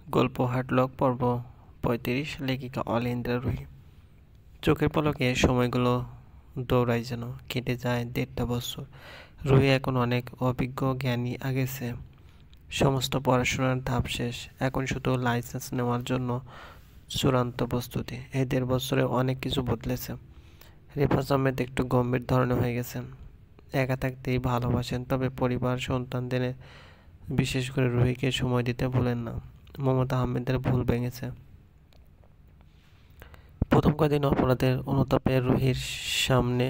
গল্প হার্টলক পর্ব ৩৫। লেখিকা অলিন্দ্রা রুহি। চোখের পলকে সময়গুলো দৌড়ায় যেন। কেটে যায় ১.৫ বছর। রুহি এখন অনেক অভিজ্ঞ, জ্ঞানী আগেছে। সমস্ত পড়াশোনার ধাপ শেষ। এখন শুধু লাইসেন্স নেওয়ার জন্য চূড়ান্ত প্রস্তুতি। এই ১.৫ বছরে অনেক কিছু বদলেছে। রেফাজ আহমেদ একটু গম্ভীর ধরনের হয়ে গেছেন। একা থাকতেই ভালোবাসেন, তবে পরিবার, সন্তানদের, বিশেষ করে রুহিকে সময় দিতে ভুলেন না। মমতা আহমেদের ভুল ভেঙেছে। প্রথম কদিন অপরাধের অনুতাপে রুহির সামনে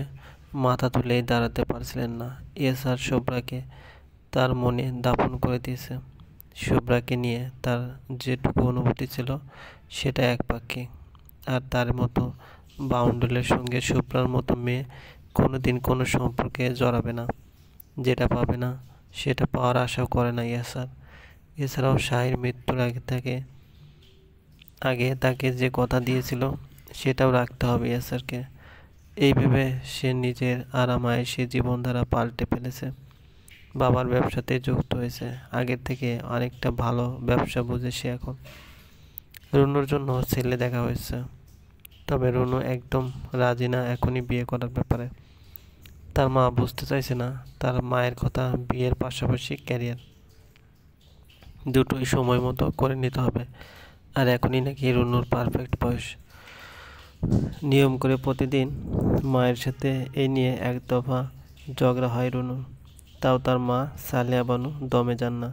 মাথা তুলেই দাঁড়াতে পারছিলেন না। এসআর শুভ্রাকে তার মনে দাফন করে দিয়েছে। শুভ্রাকে নিয়ে তার যেটুকু অনুভূতি ছিল সেটা একপাক্ষিক। আর তার মতো বাউন্ডুলের সঙ্গে শুভ্রার মতো মেয়ে কোনোদিন কোনো সম্পর্কে জড়াবে না। যেটা পাবে না সেটা পাওয়ার আশাও করে না এসআর। এছাড়াও শাহির মৃত্যুর আগে তাকে যে কথা দিয়েছিল সেটাও রাখতে হবে এসআরকে। এই ভেবে সে নিজের আরামায়েশি জীবনধারা পাল্টে ফেলেছে। বাবার ব্যবসাতে যুক্ত হয়েছে। আগের থেকে অনেকটা ভালো ব্যবসা বুঝে সে এখন। রুনুর জন্য ছেলে দেখা হয়েছে, তবে রুনু একদম রাজি না এখনই বিয়ে করার ব্যাপারে। তার মা বুঝতে চাইছে না। তার মায়ের কথা, বিয়ের পাশাপাশি ক্যারিয়ার দুটোই সময় মতো করে নিতে হবে। আর এখনই নাকি রুনুর পারফেক্ট বয়স। নিয়ম করে প্রতিদিন মায়ের সাথে এই নিয়ে এক দফা ঝগড়া হয় রুনুর। তাও তার মা সালেহা বানু দমে যান না।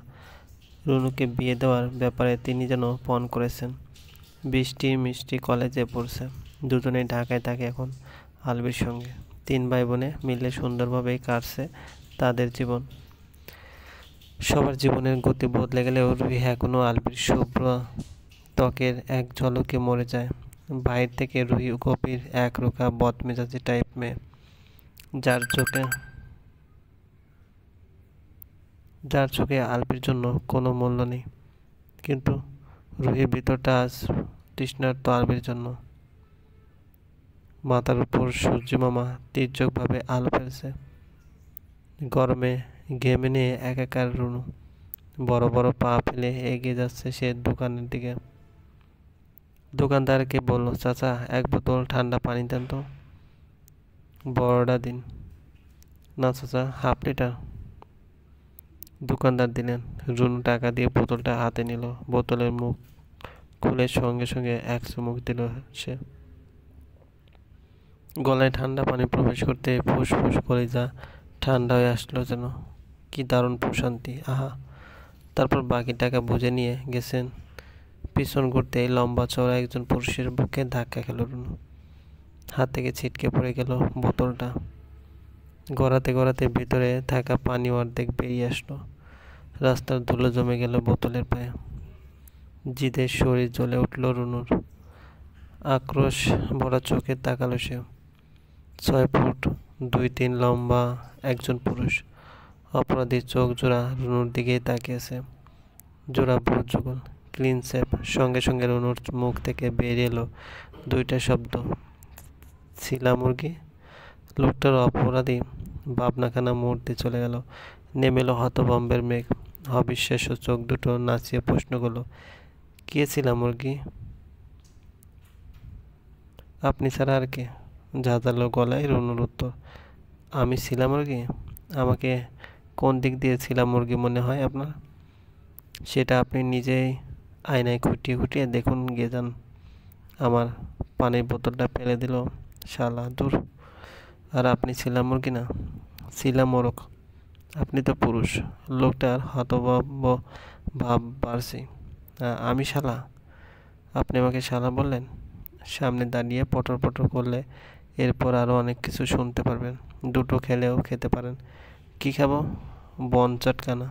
রুনুকে বিয়ে দেওয়ার ব্যাপারে তিনি যেন পণ করেছেন। বৃষ্টি মিষ্টি কলেজে পড়ছে। দুজনেই ঢাকায় থাকে এখন আলবির সঙ্গে। ৩ ভাই বোনে মিলে সুন্দরভাবেই কাটছে তাদের জীবন। সবার জীবনের গতি বদলে গেলেও রুহি এখনও আলবির শুভ্র ত্বকের এক ঝলকে মরে যায়। বাইরে থেকে রুহি গভীর একরোখা বদমেজাজি টাইপ মেয়ে, যার চোখে আলবির জন্য কোনো মূল্য নেই। কিন্তু রুহির ভিতরটা আজ তৃষ্ণার্ত আলবির জন্য। মাথার উপর সূর্যমামা তীর্যকভাবে আলো ফেলছে। গরমে ঘেমে নিয়ে একাকার রুনু। বড় বড় পা ফেলে এগিয়ে যাচ্ছে সে দোকানের দিকে। দোকানদারকে বলল, চাচা ১ বোতল ঠান্ডা পানি দেন তো। বড়টা দিন। না চাচা, ½ লিটার। দোকানদার দিলেন। রুনু টাকা দিয়ে বোতলটা হাতে নিল। বোতলের মুখ খুলে সঙ্গে সঙ্গে এক চুমুক দিল সে। গলায় ঠান্ডা পানি প্রবেশ করতে ফুসফুস কলিজা ঠান্ডা হয়ে আসলো যেন। কি দারুণ প্রশান্তি, আহা! তারপর বাকি টাকা বুঝে নিয়ে গেছেন। পিছন ঘুরতেই লম্বা চওড়া একজন পুরুষের বুকে ধাক্কা খেল রুনু। হাত থেকে ছিটকে পড়ে গেল বোতলটা। গড়াতে গড়াতে ভিতরে থাকা পানি অর্ধেক বেরিয়ে আসলো। রাস্তার ধুলো জমে গেল বোতলের পায়ে। জিদের শরীর জ্বলে উঠল রুনুর। আক্রোশ ভরা চোখে তাকালো সে। ৬ ফুট ২-৩ লম্বা একজন পুরুষ। অপরাধীর চোখ জোড়া রুনুর দিকেই তাকিয়েছে। জোড়া ভ্রু যুগল, ক্লিন শেপ। সঙ্গে সঙ্গে রুনুর মুখ থেকে বেরিয়ে এলো ২টা শব্দ, ছিলা মুরগি। লোকটার অপরাধী ভাবনাখানা মুহূর্তে চলে গেল। নেমে এলো হতভম্বের মেঘ। অবিশ্বাস্য চোখ দুটো নাচিয়ে প্রশ্ন করলো, কে ছিলা মুরগি? আপনি ছাড়া আর কে? ঝাঁঝালো গলায় রুনুর উত্তর, আমি ছিলা মুরগি? আমাকে কোন দিক দিয়ে ছিলা মুরগি মনে হয় আপনার? সেটা আপনি নিজেই আয়নায় খুঁটিয়ে খুঁটিয়ে দেখুন গিয়ে যান। আমার পানির বোতলটা ফেলে দিল শালা, দূর। আর আপনি ছিলা মুরগি না, ছিলা মোরগ। আপনি তো পুরুষ। লোকটার হতভম্ব ভাব বাড়ছে। আমি শালা? আপনি আমাকে শালা বললেন? সামনে দাঁড়িয়ে পটর পটর করলে এরপর আরও অনেক কিছু শুনতে পারবেন। দুটো খেলেও খেতে পারেন। কি খাবো? বন চটকানা।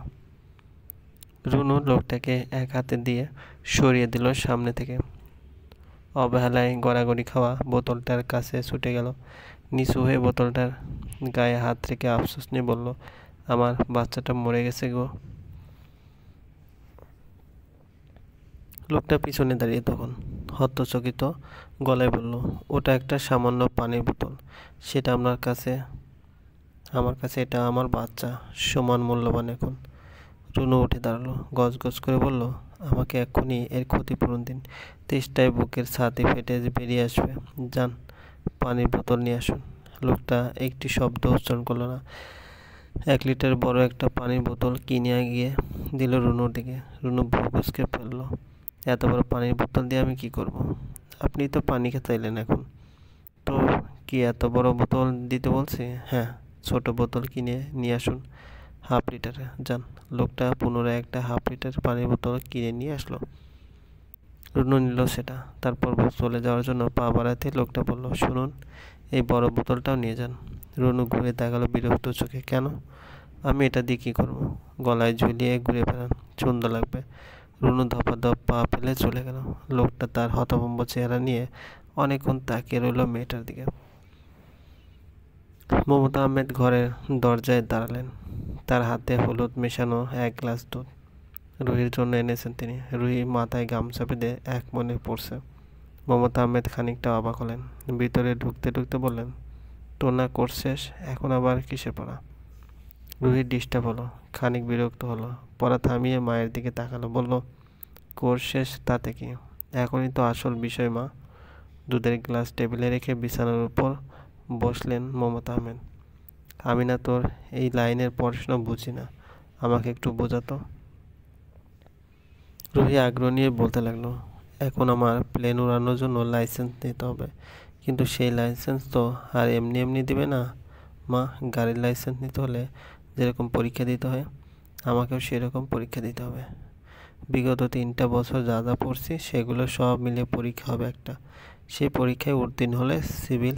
রুনু লোকটাকে এক হাতে দিয়ে সরিয়ে দিল সামনে থেকে। অবহেলায় গড়াগড়ি খাওয়া বোতলটার কাছে ছুটে গেল। নিচু হয়ে বোতলটার গায়ে হাত রেখে আফসোস নিয়ে বলল, আমার বাচ্চাটা মরে গেছে গো। লোকটা পিছনে দাঁড়িয়ে তখন হতচকিত গলায় বলল, ওটা একটা সামান্য পানির বোতল। সেটা আমার কাছে এটা আমার বাচ্চা, সমান মূল্যবান এখন। রুনু উঠে দাঁড়ালো, গজগজ করে বলল, আমাকে এক্ষুনি এর ক্ষতিপূরণ দিন। তেষ্টায় বুকের ছাতি ফেটে বেরিয়ে আসবে। যান, পানির বোতল নিয়ে আসুন। লোকটা একটি শব্দ উচ্চারণ করলো না। 1 লিটার বড় একটা পানির বোতল কিনে গিয়ে দিল রুনুর দিকে। রুনু ভ্রু কুঁচকে ফেলল। এত বড় পানির বোতল দিয়ে আমি কি করব? আপনি তো পানি চাইলেন এখন। তো কি এত বড় বোতল দিতে বলছি? হ্যাঁ, ছোট বোতল কিনে নিয়ে আসুন, 1/2 লিটারে। যান। লোকটা পুনরায় একটা 1/2 লিটার পানির বোতল কিনে নিয়ে আসলো। রুনু নিল সেটা। তারপর চলে যাওয়ার জন্য পা বাড়াতে লোকটা বলল, শুনুন, এই বড় বোতলটাও নিয়ে যান। রুনু ঘুরে তাকালো বিরক্ত চোখে। কেন? আমি এটা দিয়ে কী করবো? গলায় ঝুলিয়ে ঘুরে বেড়ান, সুন্দর লাগবে। রুনু ধপাধপ পা ফেলে চলে গেল। লোকটা তার হতভম্ব চেহারা নিয়ে অনেকক্ষণ তাকিয়ে রইল মেয়েটার দিকে। মমতা আহমেদ ঘরের দরজায় দাঁড়ালেন। তার হাতে হলুদ মেশানো 1 গ্লাস দুধ রুহির জন্য এনেছেন তিনি। রুহি মাথায় গামছা বেঁধে এক মনে পড়ছে। মমতা আহমেদ খানিকটা অবাক হলেন। ভিতরে ঢুকতে ঢুকতে বললেন, তোর না কোর্স শেষ, এখন আবার কিসের পড়া? রুহি ডিস্টার্ব হলো, খানিক বিরক্ত হলো। পড়া থামিয়ে মায়ের দিকে তাকালো, বলল, কোর্স শেষ তাতে কি, এখনই তো আসল বিষয় মা। দুধের গ্লাস টেবিলে রেখে বিছানার উপর বসলেন মমতা আহমেদ। আমি না তোর এই লাইনের পড়াশোনা বুঝি না, আমাকে একটু বোঝাতো। রুহি আগ্রহ নিয়ে বলতে লাগলো, এখন আমার প্লেন উড়ানোর জন্য লাইসেন্স নিতে হবে, কিন্তু সেই লাইসেন্স তো আর এমনি এমনি দিবে না মা। গাড়ির লাইসেন্স নিতে হলে যেরকম পরীক্ষা দিতে হয়, আমাকেও সেরকম পরীক্ষা দিতে হবে। বিগত 3টা বছর যা যা পড়ছি সেগুলো সব মিলে পরীক্ষা হবে একটা। সেই পরীক্ষায় উত্তীর্ণ হলে সিভিল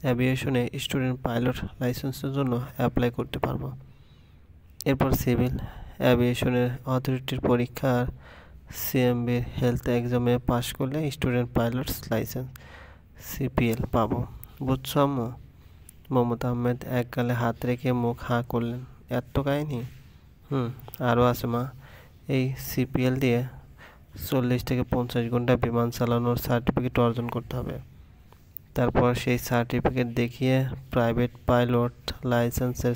অ্যাভিয়েশনে স্টুডেন্ট পাইলট লাইসেন্সের জন্য অ্যাপ্লাই করতে পারবো। এরপর সিভিল অ্যাভিয়েশনের অথরিটির পরীক্ষার সিএমবির হেলথ এক্সামে পাশ করলে স্টুডেন্ট পাইলটস লাইসেন্স সিপিএল পাবো। বুঝছো আম্মু? মমতা আহমেদ এক গালে হাত রেখে মুখ হাঁ করলেন। এত কাহিনি? আরও আছে মা। এই সিপিএল দিয়ে 40 থেকে 50 ঘন্টা বিমান চালানোর সার্টিফিকেট অর্জন করতে হবে। তারপর সেই সার্টিফিকেট দেখিয়ে প্রাইভেট পাইলট লাইসেন্সের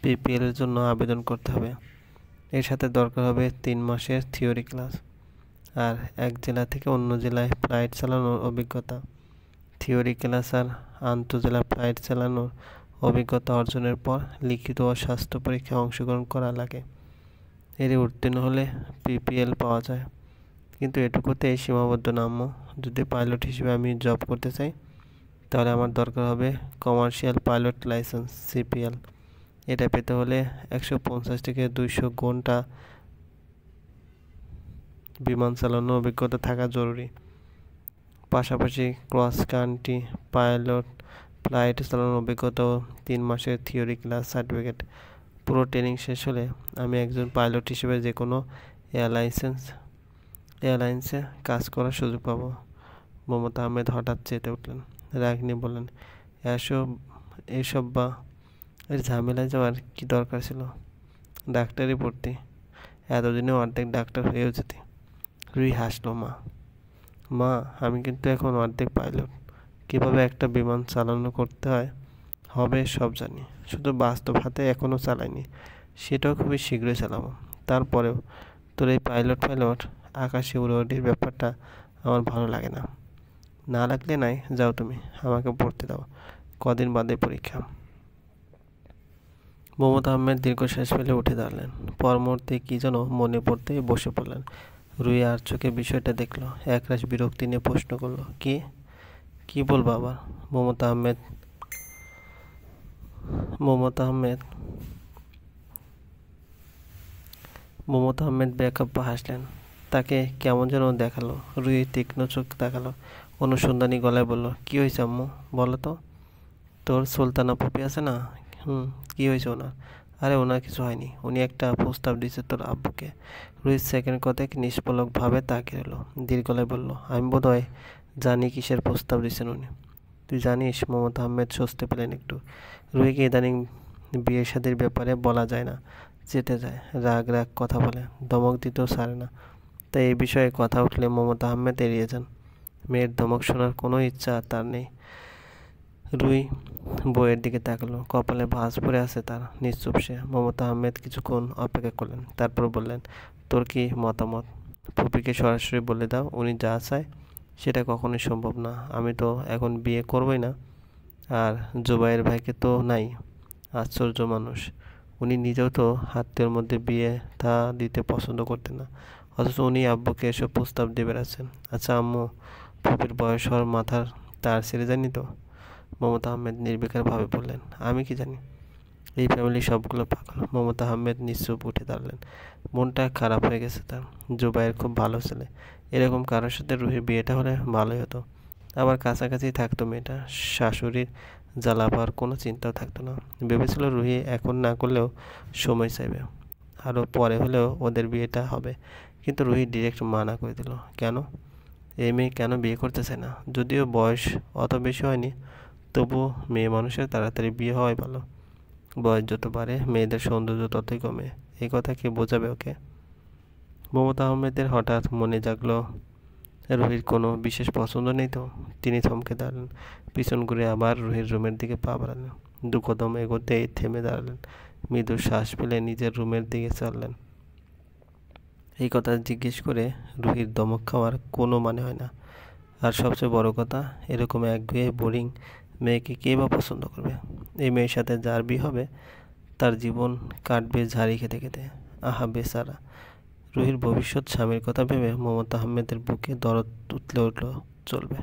পিপিএলের জন্য আবেদন করতে হবে। এর সাথে দরকার হবে 3 মাসের থিওরি ক্লাস আর এক জেলা থেকে অন্য জেলায় ফ্লাইট চালানোর অভিজ্ঞতা। থিওরি ক্লাস আর আন্তঃজেলা ফ্লাইট চালানোর অভিজ্ঞতা অর্জনের পর লিখিত ও স্বাস্থ্য পরীক্ষায় অংশগ্রহণ করা লাগে। এর উত্তীর্ণ হলে পিপিএল পাওয়া যায়। কিন্তু এটুকুতেই সীমাবদ্ধ না আম্মু। যদি পাইলট হিসেবে আমি জব করতে চাই, তাহলে আমার দরকার হবে কমার্শিয়াল পাইলট লাইসেন্স সিপিএল। এটা পেতে হলে 150 থেকে 200 ঘন্টা বিমান চালানোর অভিজ্ঞতা থাকা জরুরি। পাশাপাশি ক্রস কান্ট্রি পাইলট ফ্লাইট চালানোর অভিজ্ঞতাও 3 মাসের থিওরি ক্লাস সার্টিফিকেট। পুরো ট্রেনিং শেষ হলে আমি একজন পাইলট হিসেবে যে কোনো এয়ারলাইন্সে কাজ করার সুযোগ পাবো। মমতা আহমেদ হঠাৎ চেতে উঠলেন। রাগ নিয়ে বললেন, এসব বা এর ঝামেলায় যাওয়ার কি দরকার ছিল? ডাক্তারি পড়তি, এতদিনে অর্ধেক ডাক্তার হয়েও যেতে। রুহি হাসলো। মা, আমি কিন্তু এখন অর্ধেক পাইলট। কীভাবে একটা বিমান চালানো করতে হবে সব জানি, শুধু বাস্তব হাতে এখনও চালাইনি। সেটাও খুবই শীঘ্রই চালাবো। তারপরেও তোর এই পাইলট আকাশে উড়োউড়ির ব্যাপারটা আমার ভালো লাগে না। না লাগলে নাই, যাও তুমি, আমাকে পড়তে দাও, কদিন বাদে পরীক্ষা। মমতা আহমেদ দীর্ঘশ্বাস ফেলে উঠে দাঁড়ালেন। পর মুহূর্তে কী যেন মনে পড়তে বসে পড়লেন। রুহি আর চোখে বিষয়টা দেখলো। একরাশ বিরক্তি নিয়ে প্রশ্ন করলো, কি বলবো আবার? মমতা আহমেদ বেকাব্বা হাসলেন। তাকে কেমন যেন দেখালো। রুহি তীক্ষ্ণ চোখ তাকালো, অনুসন্ধানী গলায় বলল, কি হয়েছে আম্মু, বলো তো? তোর সুলতানা পুপি আছে না? কি হয়েছে ওনার? আরে ওনার কিছু হয়নি, উনি একটা প্রস্তাব দিয়েছে তোর আব্বুকে। রুহিত সেকেন্ড কথায় নিষ্পলকভাবে তাকিয়ে রইল। দীর্ঘ গলায় বলল, আমি বোধহয় জানি কিসের প্রস্তাব দিয়েছেন উনি। তুই জানিস? মমতা আহমেদ স্বস্তি পেলেন একটু। রুহিকে ইদানিং বিয়ে শাদির ব্যাপারে বলা যায় না, চেটে যায়, রাগ কথা বলে, ধমক দিতেও ছাড়ে না। তাই এই বিষয়ে কথা উঠলে মমতা আহমেদ এড়িয়ে যান। মেয়ের ধমক শোনার কোনো ইচ্ছা তার নেই। রুহি বইয়ের দিকে তাকালো, কপালে ভাঁজ পড়ে আছে তার। নিশ্চুপ সে। মমতা আহমেদ কিছুক্ষণ অপেক্ষা করলেন, তারপর বললেন, তোর কি মতামত? ফুপিকে সরাসরি বলে দাও, উনি যা চায় সেটা কখনোই সম্ভব না। আমি তো এখন বিয়ে করবই না। আর জুবাইর ভাইকে তো নাই। আশ্চর্য মানুষ, উনি নিজেও তো আত্মীয়র মধ্যে বিয়ে থা দিতে পছন্দ করতেন না, অথচ উনি আব্বুকে এসব প্রস্তাব দিয়ে বেড়াচ্ছেন। আচ্ছা আম্মু, ফুপির বয়স হওয়ার মাথার তার ছেড়ে যায়নি তো? মমতা আহমেদ নির্বিকারভাবে বললেন, আমি কি জানি, এই ফ্যামিলির সবগুলো পাগল। মমতা আহমেদ নিশ্চুপ উঠে দাঁড়ালেন। মনটা খারাপ হয়ে গেছে তার। জুবাইর খুব ভালো ছেলে, এরকম কারোর সাথে রুহির বিয়েটা হলে ভালোই হতো। আবার কাছাকাছি থাকতো মেয়েটা, শাশুড়ির জ্বালা পাওয়ার কোনো চিন্তাও থাকতো না। ভেবেছিল রুহি এখন না করলেও সময় চাইবে, আরও পরে হলেও ওদের বিয়েটা হবে। কিন্তু রুহি ডিরেক্ট মানা করে দিল। কেন? এই মেয়ে কেন বিয়ে করতে চায় না? যদিও বয়স অত বেশি হয়নি, তবুও মেয়ে মানুষের তাড়াতাড়ি বিয়ে হওয়াই ভালো। বয়স যত বাড়ে মেয়েদের সৌন্দর্য ততই কমে, এই কথা কে বোঝাবে ওকে? মমতা আহমেদের হঠাৎ মনে জাগলো, রুহির কোনো বিশেষ পছন্দ নেই তো? তিনি থমকে দাঁড়ালেন, পিছন ঘুরে আবার রুহির রুমের দিকে পা বাড়ালেন। দু কদম এগোতেই থেমে দাঁড়ালেন, মৃদু শ্বাস ফেলে নিজের রুমের দিকে চললেন। এই কথা জিজ্ঞেস করে রুহির দমক খাওয়ার কোনো মানে হয় না। আর সবচেয়ে বড় কথা, এরকম একঘেয়ে বোরিং মেয়েকে কে বা পছন্দ করবে? এই মেয়ের সাথে যার বিয়ে হবে তার জীবন কাটবে ঝাড়ি খেতে খেতে। আহা বেচারা! রুহির ভবিষ্যৎ স্বামীর কথা ভেবে মমতা আহমেদের বুকে দরদ উতলে উঠল। চলবে।